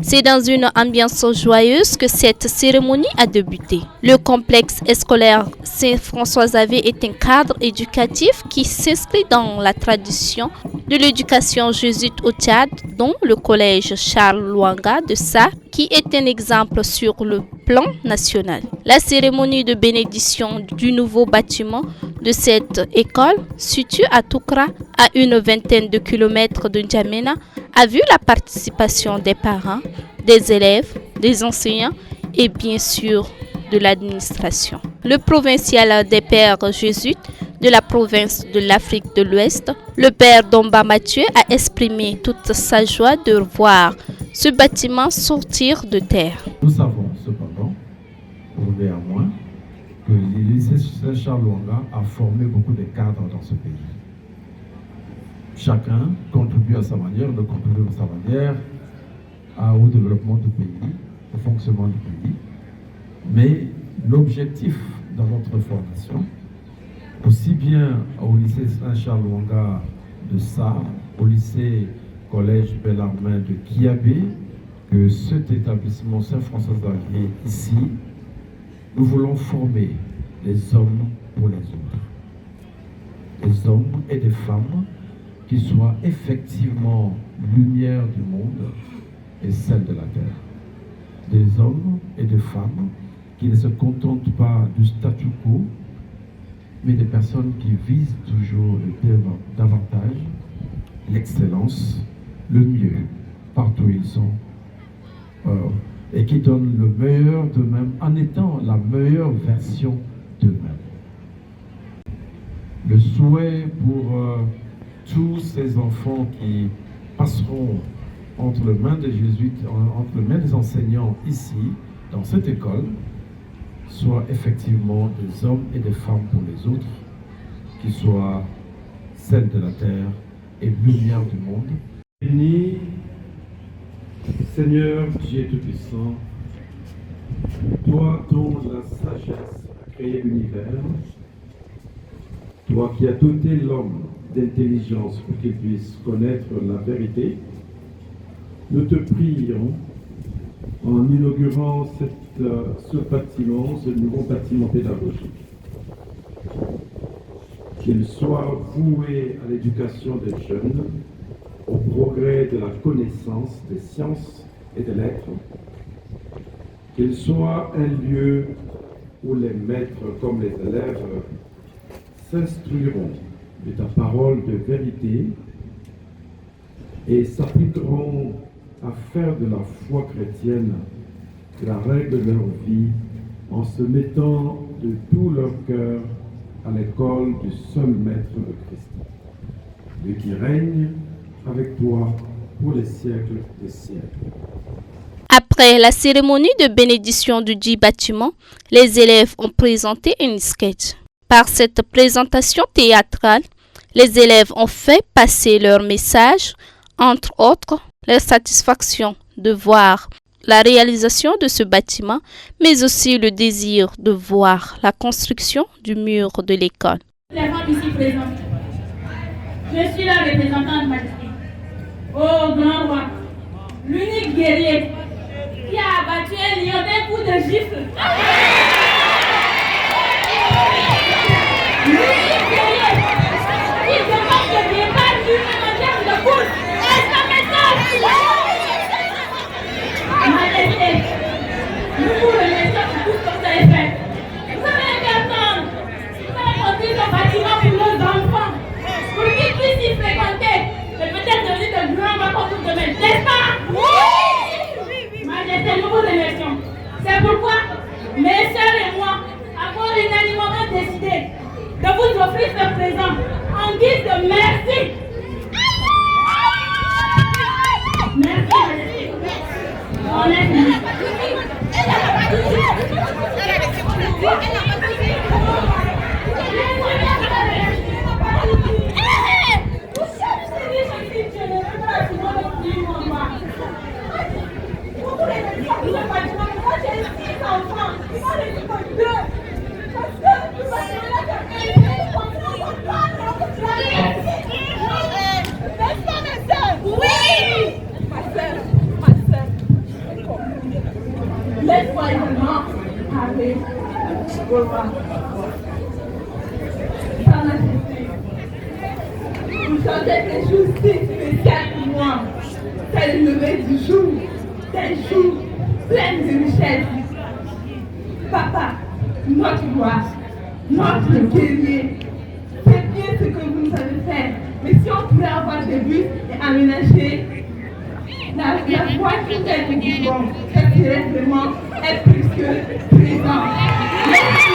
C'est dans une ambiance joyeuse que cette cérémonie a débuté. Le complexe scolaire Saint-François-Xavier est un cadre éducatif qui s'inscrit dans la tradition de l'éducation jésuite au Tchad, dont le collège Charles Lwanga de Sarr, qui est un exemple sur le plan national. La cérémonie de bénédiction du nouveau bâtiment de cette école, située à Toukra, à une vingtaine de kilomètres de N'Djamena, a vu la participation des parents, des élèves, des enseignants et bien sûr de l'administration. Le provincial des pères jésuites de la province de l'Afrique de l'Ouest, le père Domba Mathieu, a exprimé toute sa joie de voir ce bâtiment sortir de terre. Nous savons cependant, prouvé à moi, que le lycée Saint-Charles Lwanga a formé beaucoup de cadres dans ce pays. Chacun contribue à sa manière, au développement du pays, au fonctionnement du pays. Mais l'objectif dans notre formation, aussi bien au lycée Saint-Charles Lwanga de Sarr, au lycée collège Bellarmin de Kiabé, que cet établissement Saint-François-Xavier ici, nous voulons former les hommes pour les autres. Des hommes et des femmes qui soient effectivement lumière du monde et celle de la terre. Des hommes et des femmes qui ne se contentent pas du statu quo, mais des personnes qui visent toujours davantage l'excellence, le mieux, partout où ils sont, et qui donnent le meilleur d'eux-mêmes en étant la meilleure version d'eux-mêmes. Le souhait pour tous ces enfants qui passeront entre les mains des jésuites, entre les mains des enseignants ici, dans cette école, soit effectivement des hommes et des femmes pour les autres, qui soient celles de la terre et lumière du monde. Béni, Seigneur Dieu Tout-Puissant, toi dont la sagesse a créé l'univers, toi qui as doté l'homme d'intelligence pour qu'il puisse connaître la vérité, nous te prions en inaugurant ce bâtiment, ce nouveau bâtiment pédagogique, qu'il soit voué à l'éducation des jeunes, au progrès de la connaissance des sciences et des lettres, qu'il soit un lieu où les maîtres comme les élèves s'instruiront de ta parole de vérité et s'appliqueront à faire de la foi chrétienne la règle de leur vie en se mettant de tout leur cœur à l'école du seul Maître de Christ, lui qui règne avec toi pour les siècles des siècles. Après la cérémonie de bénédiction du dit bâtiment, les élèves ont présenté une sketch. Par cette présentation théâtrale, les élèves ont fait passer leur message, entre autres, leur satisfaction de voir la réalisation de ce bâtiment, mais aussi le désir de voir la construction du mur de l'école. Les femmes ici présentes, je suis la représentante majesté. Oh grand roi, l'unique guerrier qui a abattu un lion d'un coup de gifle. L'unique guerrier qui demande de départ lui-même en termes de course. Est-ce un message? Majesté, nous vous remercions pour tout ce que vous avez fait. Vous avez été attendre. Vous avez construit ce bâtiment pour nos enfants, pour qu'ils puissent y fréquenter et peut-être devenir de grands vacances pour demain. N'est-ce pas? Oui! Majesté, nous vous remercions. C'est pourquoi mes sœurs et moi avons unanimement décidé de vous offrir ce présent en guise de merci. Merci, Majesté. On est Sa Majesté, vous chantez quelque chose si spécial pour moi. C'est le lever du jour, des jours pleins de richesse. Papa, notre roi, notre guerrier, c'est bien ce que vous nous avez fait. Mais si on pouvait avoir des bus et aménager la voiture des goudrons, ça serait vraiment être plus que présent. Merci.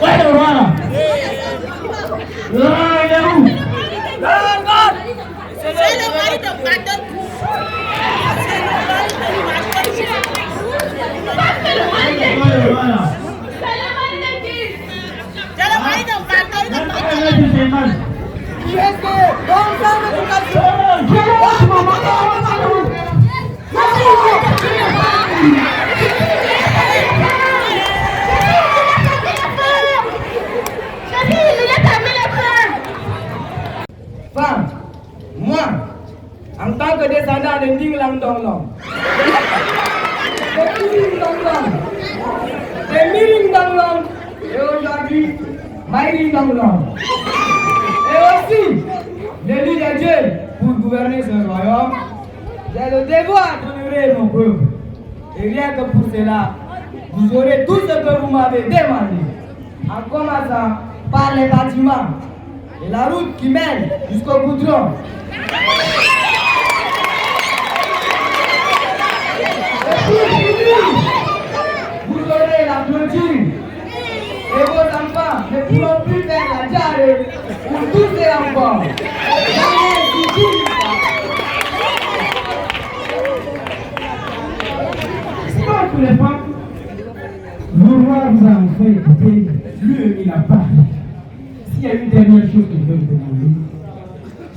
Ouais, le roi là. Le roi, il est où? C'est le mari de Madame. C'est le mari de qui? C'est le mari de Madame. Femme, moi, en tant que descendant de Ning Lang Dong Long, de Miring Dong Long, de Miring Dong Long, et aujourd'hui, Maïring Dong Long. Et aussi, l'élu de Dieu pour gouverner ce royaume, j'ai le devoir d'honorer mon peuple. Et rien que pour cela, vous aurez tout ce que vous m'avez demandé, en commençant par les bâtiments et la route qui mène jusqu'au goudron. Et pour finir, vous aurez la clôture. Et vos enfants ne pourront plus faire la diarrhée ou tousser encore. C'est pas pour les femmes. Le roi vous a enfin écouté, lui il a parlé. S'il y a une dernière chose que je vais vous demander,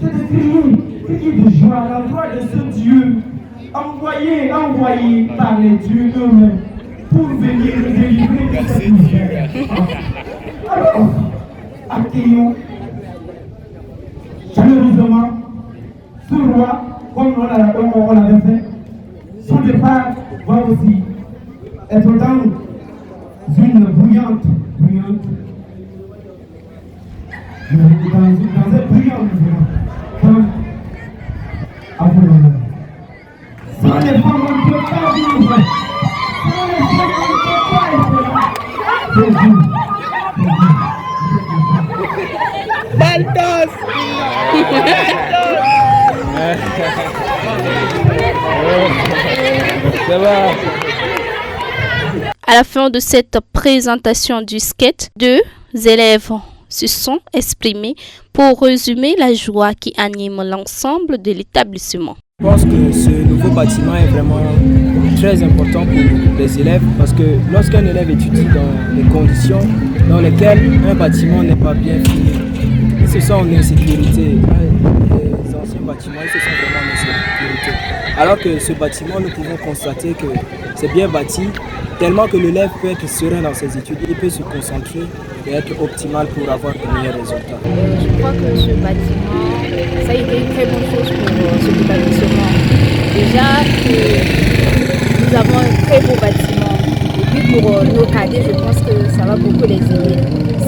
c'est de crier de joie à l'endroit de ce Dieu envoyé par les dieux eux-mêmes pour venir nous délivrer de cette misère. Alors, accueillons chaleureusement ce roi comme on l'avait fait. Son départ va aussi être dans une bruyante, dans un brillant mouvement, à vous l'honneur. Sans les femmes, on ne peut pas vivre. Sans les femmes, on ne peut pas être là. C'est vous. Baltos. Ça va. À la fin de cette présentation du sketch, deux élèves se sont exprimés pour résumer la joie qui anime l'ensemble de l'établissement. Je pense que ce nouveau bâtiment est vraiment très important pour les élèves parce que lorsqu'un élève étudie dans des conditions dans lesquelles un bâtiment n'est pas bien fini, ils se sentent en insécurité. Les anciens bâtiments, ils se sentent vraiment en insécurité. Alors que ce bâtiment, nous pouvons constater que c'est bien bâti, tellement que l'élève peut être serein dans ses études, il peut se concentrer et être optimal pour avoir de meilleurs résultats. Je crois que ce bâtiment, ça a été une très bonne chose pour cet établissement. Déjà que nous avons un très beau bâtiment. Et puis pour nos cadets, je pense que ça va beaucoup les aider.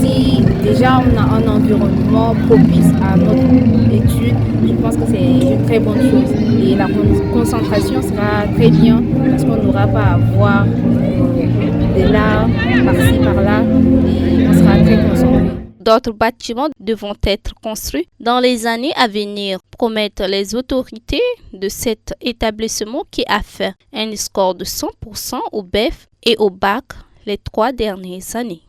Si déjà on a un environnement propice à notre étude, je pense que c'est une très bonne chose. Et la concentration sera très bien parce qu'on n'aura pas à voir de là, par-ci, par-là, et on sera très concentré. D'autres bâtiments devront être construits dans les années à venir, promettent les autorités de cet établissement qui a fait un score de 100% au BEF et au bac les 3 dernières années.